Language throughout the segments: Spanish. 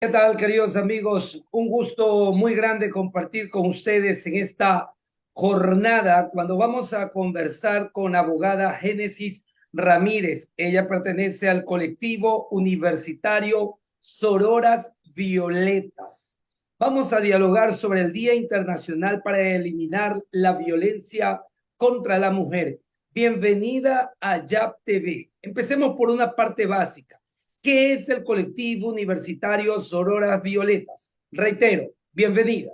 ¿Qué tal, queridos amigos? Un gusto muy grande compartir con ustedes en esta jornada cuando vamos a conversar con abogada Génesis Ramírez. Ella pertenece al colectivo universitario Sororas Violetas. Vamos a dialogar sobre el Día Internacional para eliminar la violencia contra la mujer. Bienvenida a YAP TV. Empecemos por una parte básica. ¿Qué es el colectivo universitario Sororas Violetas? Reitero, bienvenida.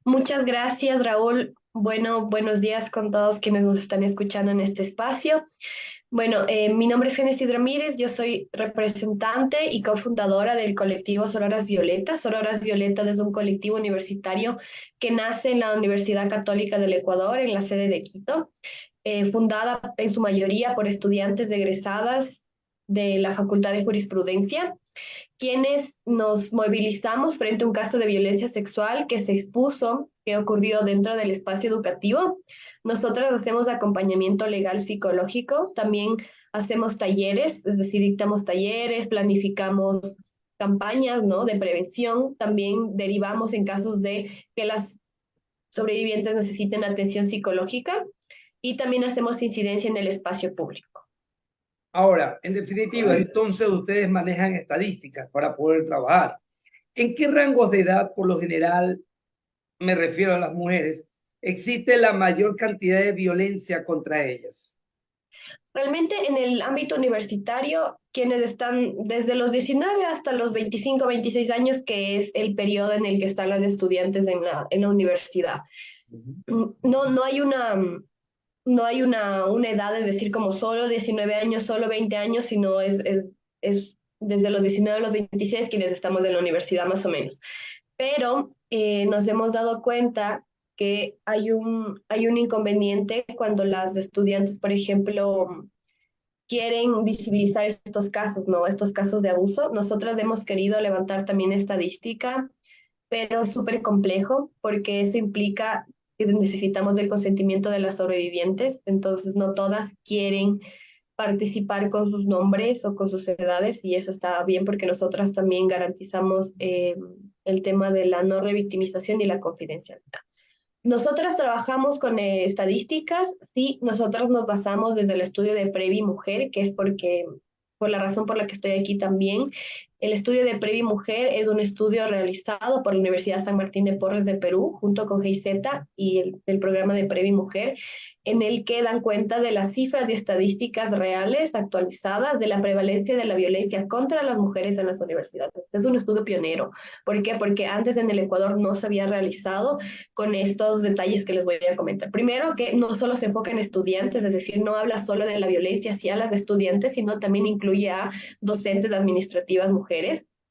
Muchas gracias, Raúl. Bueno, buenos días con todos quienes nos están escuchando en este espacio. Bueno, mi nombre es Génesis Ramírez, yo soy representante y cofundadora del colectivo Sororas Violetas. Sororas Violetas es un colectivo universitario que nace en la Universidad Católica del Ecuador, en la sede de Quito, fundada en su mayoría por estudiantes egresadas de la Facultad de Jurisprudencia, quienes nos movilizamos frente a un caso de violencia sexual que se expuso, que ocurrió dentro del espacio educativo. Nosotras hacemos acompañamiento legal psicológico, también hacemos talleres, es decir, dictamos talleres, planificamos campañas, ¿no?, de prevención, también derivamos en casos de que las sobrevivientes necesiten atención psicológica y también hacemos incidencia en el espacio público. Ahora, en definitiva, entonces ustedes manejan estadísticas para poder trabajar. ¿En qué rangos de edad, por lo general, me refiero a las mujeres, existe la mayor cantidad de violencia contra ellas? Realmente en el ámbito universitario, quienes están desde los 19 hasta los 25, 26 años, que es el periodo en el que están los estudiantes en la universidad. No hay una edad de decir como solo 19 años, solo 20 años, sino es desde los 19 a los 26 quienes estamos en la universidad más o menos. Pero nos hemos dado cuenta que hay un inconveniente cuando las estudiantes, por ejemplo, quieren visibilizar estos casos, ¿no? Estos casos de abuso. Nosotros hemos querido levantar también estadística, pero es súper complejo porque eso implica que necesitamos del consentimiento de las sobrevivientes, entonces no todas quieren participar con sus nombres o con sus edades y eso está bien porque nosotras también garantizamos el tema de la no revictimización y la confidencialidad. Nosotras trabajamos con estadísticas, sí, nosotros nos basamos desde el estudio de Previ Mujer, que es por la razón por la que estoy aquí también. El estudio de Previ Mujer es un estudio realizado por la Universidad San Martín de Porres de Perú, junto con GIZ y el programa de Previ Mujer, en el que dan cuenta de las cifras de estadísticas reales actualizadas de la prevalencia de la violencia contra las mujeres en las universidades. Este es un estudio pionero. ¿Por qué? Porque antes en el Ecuador no se había realizado con estos detalles que les voy a comentar. Primero, que no solo se enfoca en estudiantes, es decir, no habla solo de la violencia hacia las estudiantes, sino también incluye a docentes administrativas mujeres,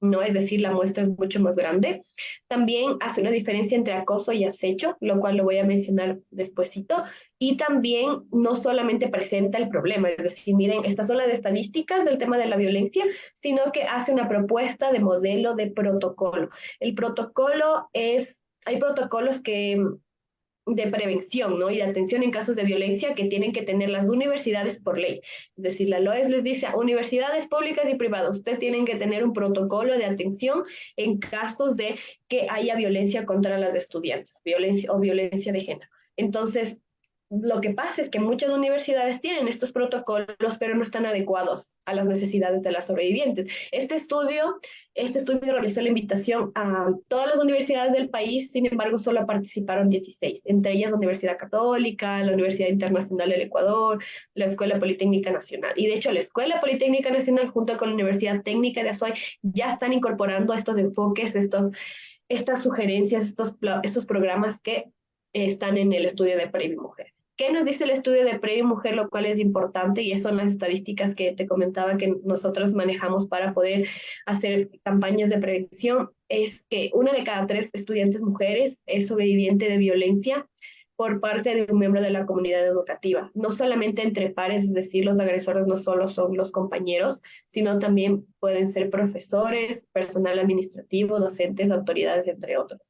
¿no? Es decir, la muestra es mucho más grande. También hace una diferencia entre acoso y acecho, lo cual lo voy a mencionar despuesito. Y también no solamente presenta el problema, es decir, miren, estas son las estadísticas del tema de la violencia, sino que hace una propuesta de modelo de protocolo. El protocolo es hay protocolos de prevención, ¿no?, y de atención en casos de violencia que tienen que tener las universidades por ley. Es decir, la LOES les dice a universidades públicas y privadas, ustedes tienen que tener un protocolo de atención en casos de que haya violencia contra las estudiantes, violencia o violencia de género. Entonces, lo que pasa es que muchas universidades tienen estos protocolos, pero no están adecuados a las necesidades de las sobrevivientes. Este estudio realizó la invitación a todas las universidades del país, sin embargo, solo participaron 16, entre ellas la Universidad Católica, la Universidad Internacional del Ecuador, la Escuela Politécnica Nacional. Y de hecho, la Escuela Politécnica Nacional, junto con la Universidad Técnica de Azuay, ya están incorporando estos enfoques, estas sugerencias, estos programas que están en el estudio de Previa Mujer. ¿Qué nos dice el estudio de Previa Mujer, lo cual es importante? Y son las estadísticas que te comentaba que nosotros manejamos para poder hacer campañas de prevención. Es que una de cada tres estudiantes mujeres es sobreviviente de violencia por parte de un miembro de la comunidad educativa. No solamente entre pares, es decir, los agresores no solo son los compañeros, sino también pueden ser profesores, personal administrativo, docentes, autoridades, entre otros.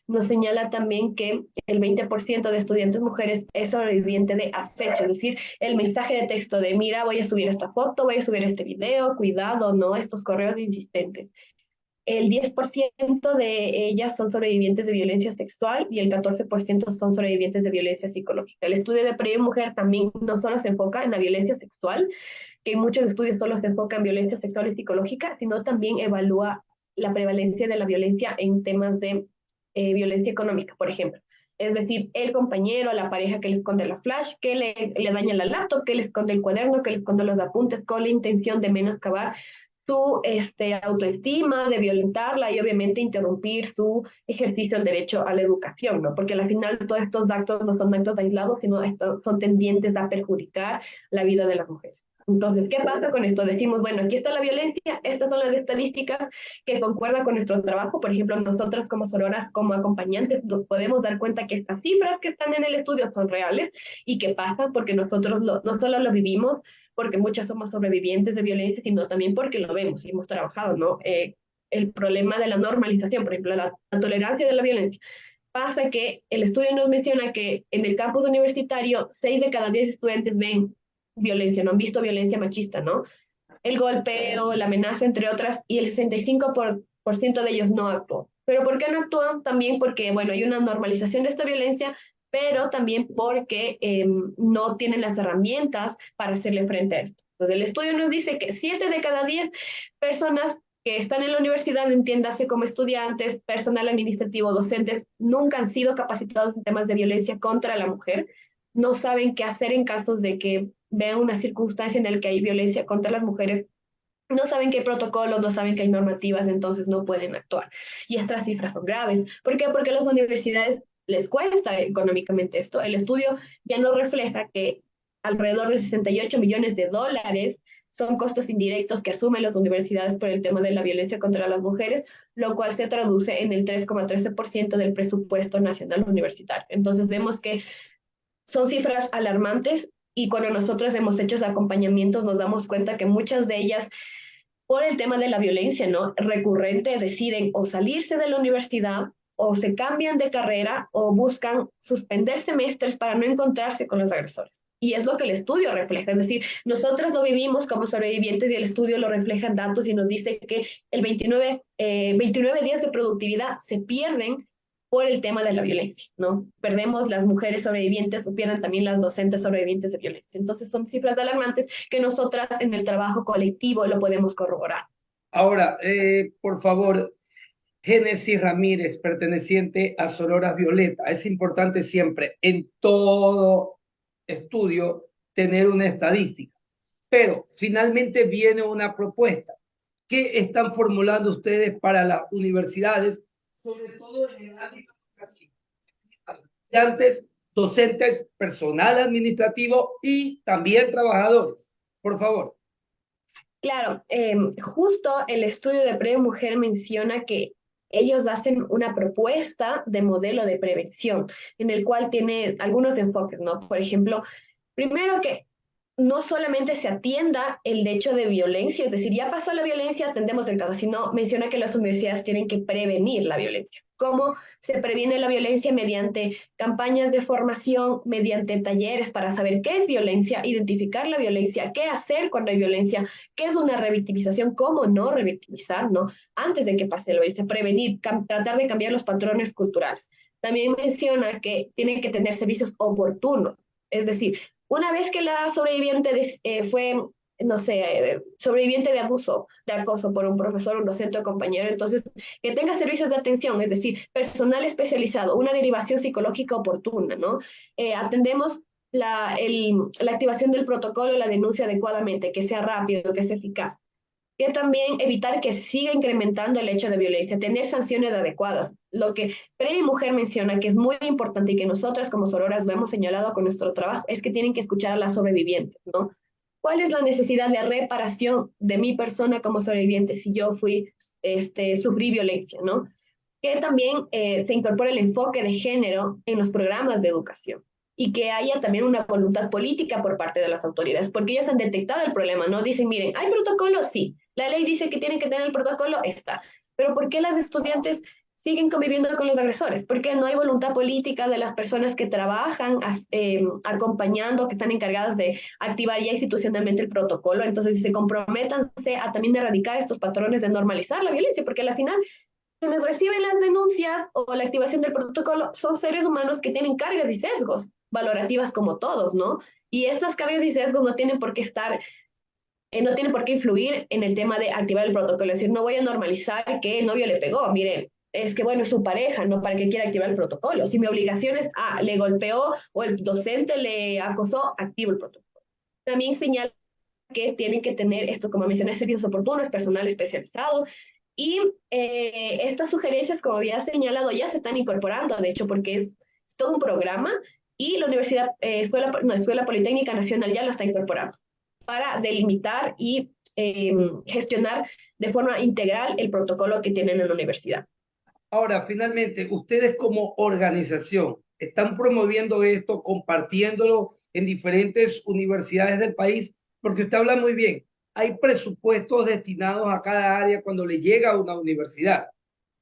Nos señala también que el 20% de estudiantes mujeres es sobreviviente de acecho, es decir, el mensaje de texto de mira, voy a subir esta foto, voy a subir este video, cuidado, no, estos correos insistentes. el 10% de ellas son sobrevivientes de violencia sexual y el 14% son sobrevivientes de violencia psicológica. El estudio de Previa Mujer también no solo se enfoca en la violencia sexual, que en muchos estudios solo se enfoca en violencia sexual y psicológica, sino también evalúa la prevalencia de la violencia en temas de violencia económica, por ejemplo. Es decir, el compañero, la pareja que le esconde la flash, que le daña la laptop, que le esconde el cuaderno, que le esconde los apuntes con la intención de menoscabar su autoestima, de violentarla y obviamente interrumpir su ejercicio del derecho a la educación, ¿no? Porque al final todos estos actos no son actos aislados, sino son tendientes a perjudicar la vida de las mujeres. Entonces, ¿qué pasa con esto? Decimos, bueno, aquí está la violencia, estas son las estadísticas que concuerdan con nuestro trabajo. Por ejemplo, nosotras como sororas, como acompañantes, nos podemos dar cuenta que estas cifras que están en el estudio son reales y que pasan porque nosotros no solo lo vivimos, porque muchas somos sobrevivientes de violencia, sino también porque lo vemos y hemos trabajado, ¿no? El problema de la normalización, por ejemplo, la tolerancia de la violencia. Pasa que el estudio nos menciona que en el campus universitario, 6 de cada 10 estudiantes ven violencia, no han visto violencia machista, ¿no? El golpeo, la amenaza, entre otras, y el 65% de ellos no actuó. ¿Pero por qué no actúan? También porque, bueno, hay una normalización de esta violencia, pero también porque no tienen las herramientas para hacerle frente a esto. Entonces, el estudio nos dice que 7 de cada 10 personas que están en la universidad, entiéndase como estudiantes, personal administrativo, docentes, nunca han sido capacitados en temas de violencia contra la mujer, no saben qué hacer en casos de que vean una circunstancia en la que hay violencia contra las mujeres, no saben que hay protocolos, no saben que hay normativas, entonces no pueden actuar. Y estas cifras son graves. ¿Por qué? Porque a las universidades les cuesta económicamente esto. El estudio ya nos refleja que alrededor de 68 millones de dólares son costos indirectos que asumen las universidades por el tema de la violencia contra las mujeres, lo cual se traduce en el 3,13% del presupuesto nacional universitario. Entonces vemos que son cifras alarmantes y cuando nosotros hemos hecho acompañamientos nos damos cuenta que muchas de ellas, por el tema de la violencia, ¿no? Recurrente, deciden o salirse de la universidad o se cambian de carrera o buscan suspender semestres para no encontrarse con los agresores. Y es lo que el estudio refleja, es decir, nosotras lo vivimos como sobrevivientes y el estudio lo refleja en datos y nos dice que el 29 días de productividad se pierden por el tema de la violencia, ¿no? Perdemos las mujeres sobrevivientes o pierden también las docentes sobrevivientes de violencia. Entonces son cifras alarmantes que nosotras en el trabajo colectivo lo podemos corroborar. Ahora, por favor, Génesis Ramírez, perteneciente a Sororas Violeta. Es importante siempre en todo estudio tener una estadística, pero finalmente viene una propuesta. ¿Qué están formulando ustedes para las universidades, sobre todo en el ámbito educativo? Estudiantes, docentes, personal administrativo y también trabajadores. Por favor. Claro, justo el estudio de Previa Mujer menciona que ellos hacen una propuesta de modelo de prevención, en el cual tiene algunos enfoques, ¿no? Por ejemplo, primero que no solamente se atienda el hecho de violencia, es decir, ya pasó la violencia, atendemos el caso, sino menciona que las universidades tienen que prevenir la violencia. ¿Cómo se previene la violencia? Mediante campañas de formación, mediante talleres para saber qué es violencia, identificar la violencia, qué hacer cuando hay violencia, qué es una revictimización, cómo no revictimizar, ¿no? Antes de que pase la violencia, prevenir, tratar de cambiar los patrones culturales. También menciona que tienen que tener servicios oportunos, es decir, una vez que la sobreviviente fue, no sé, sobreviviente de abuso, de acoso por un profesor, un docente o compañero, entonces que tenga servicios de atención, es decir, personal especializado, una derivación psicológica oportuna, ¿no? Atendemos la activación del protocolo, la denuncia adecuadamente, que sea rápido, que sea eficaz que también evitar que siga incrementando el hecho de violencia, tener sanciones adecuadas. Lo que Previa Mujer menciona que es muy importante y que nosotras como sororas lo hemos señalado con nuestro trabajo es que tienen que escuchar a las sobrevivientes, ¿no? ¿Cuál es la necesidad de reparación de mi persona como sobreviviente si yo sufrí violencia, ¿no? Que también se incorpore el enfoque de género en los programas de educación y que haya también una voluntad política por parte de las autoridades, porque ellos han detectado el problema, ¿no? Dicen, miren, ¿hay protocolo? Sí. La ley dice que tienen que tener el protocolo, está. Pero ¿por qué las estudiantes siguen conviviendo con los agresores, porque no hay voluntad política de las personas que trabajan acompañando, que están encargadas de activar ya institucionalmente el protocolo. Entonces, se comprométanse a también erradicar estos patrones de normalizar la violencia, porque al final quienes reciben las denuncias o la activación del protocolo son seres humanos que tienen cargas y sesgos valorativas como todos, ¿no? Y estas cargas y sesgos no tienen por qué estar no tiene por qué influir en el tema de activar el protocolo. Es decir, no voy a normalizar que el novio le pegó. Mire, es que bueno, es su pareja, ¿no? ¿Para qué quiere activar el protocolo? Si mi obligación es, le golpeó o el docente le acosó, activo el protocolo. También señala que tienen que tener esto, como mencioné, servicios oportunos, personal especializado. Y estas sugerencias, como había señalado, ya se están incorporando, de hecho, porque es todo un programa y la Universidad, Escuela Politécnica Nacional ya lo está incorporando para delimitar y gestionar de forma integral el protocolo que tienen en la universidad. Ahora, finalmente, ustedes como organización están promoviendo esto, compartiéndolo en diferentes universidades del país, porque usted habla muy bien. Hay presupuestos destinados a cada área cuando le llega a una universidad,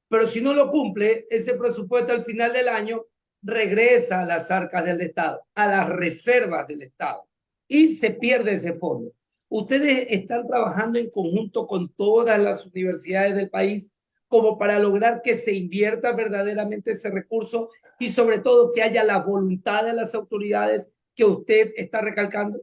pero si no lo cumple, ese presupuesto al final del año regresa a las arcas del Estado, a las reservas del Estado, y se pierde ese fondo. Ustedes están trabajando en conjunto con todas las universidades del país como para lograr que se invierta verdaderamente ese recurso y sobre todo que haya la voluntad de las autoridades que usted está recalcando.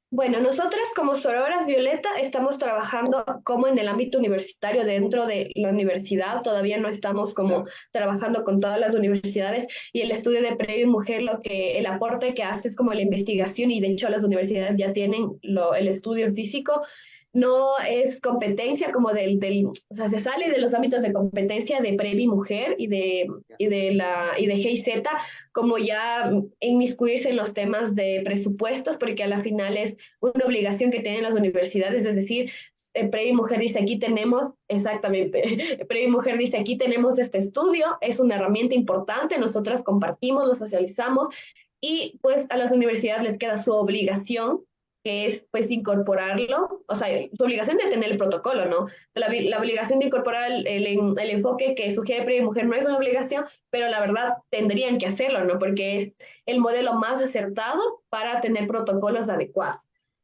Bueno, nosotras como Sororas Violeta estamos trabajando como en el ámbito universitario dentro de la universidad, todavía no estamos como trabajando con todas las universidades y el estudio de Previo Mujer el aporte que hace es como la investigación y de hecho las universidades ya tienen el estudio en físico, no es competencia como o sea, se sale de los ámbitos de competencia de Previ Mujer y de GIZ, como ya inmiscuirse en los temas de presupuestos, porque a la final es una obligación que tienen las universidades, es decir, Previ Mujer dice aquí tenemos, exactamente, Previ Mujer dice aquí tenemos este estudio, es una herramienta importante, nosotras compartimos, lo socializamos y pues a las universidades les queda su obligación que es pues incorporarlo, o sea, su obligación de tener el protocolo, ¿no? La obligación de incorporar el enfoque que sugiere Previa Mujer no es una obligación, pero la verdad tendrían que hacerlo, ¿no? Porque es el modelo más acertado para tener protocolos adecuados.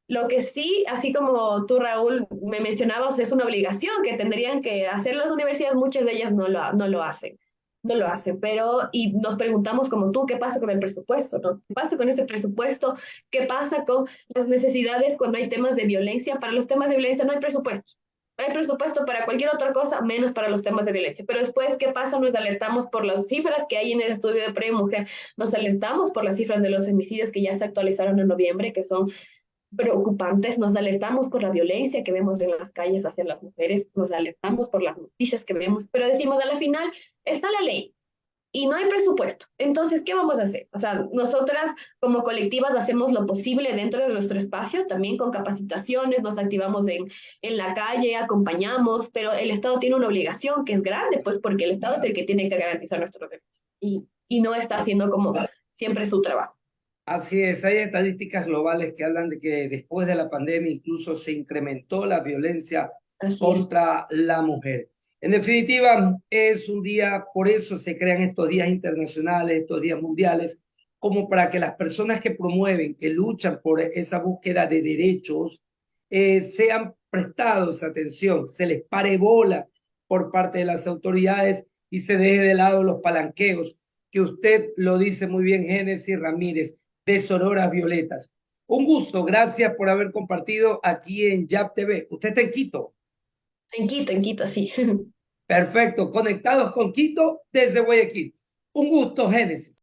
Lo que sí, así como tú, Raúl, me mencionabas, es una obligación que tendrían que hacer las universidades, muchas de ellas no lo hacen. No lo hacen, pero, y nos preguntamos como tú, ¿qué pasa con el presupuesto, no? ¿Qué pasa con ese presupuesto? ¿Qué pasa con las necesidades cuando hay temas de violencia? Para los temas de violencia no hay presupuesto. No hay presupuesto para cualquier otra cosa, menos para los temas de violencia. Pero después, ¿qué pasa? Nos alertamos por las cifras que hay en el estudio de Pre Mujer, nos alertamos por las cifras de los femicidios que ya se actualizaron en noviembre, que son preocupantes, nos alertamos por la violencia que vemos en las calles hacia las mujeres, nos alertamos por las noticias que vemos, pero decimos a la final, está la ley, y no hay presupuesto. Entonces, ¿qué vamos a hacer? O sea, nosotras como colectivas hacemos lo posible dentro de nuestro espacio, también con capacitaciones, nos activamos en la calle, acompañamos, pero el Estado tiene una obligación que es grande, pues porque el Estado es el que tiene que garantizar nuestros derechos y no está haciendo como siempre su trabajo. Así es, hay estadísticas globales que hablan de que después de la pandemia incluso se incrementó la violencia Así es. contra la mujer. En definitiva, es un día, por eso se crean estos días internacionales, estos días mundiales, como para que las personas que promueven, que luchan por esa búsqueda de derechos, sean prestados atención, se les pare bola por parte de las autoridades y se deje de lado los palanqueos, que usted lo dice muy bien, Génesis Ramírez de Sororas Violetas. Un gusto, gracias por haber compartido aquí en YAP TV. Usted está en Quito. En Quito, sí. Perfecto, conectados con Quito desde Guayaquil. Un gusto, Génesis.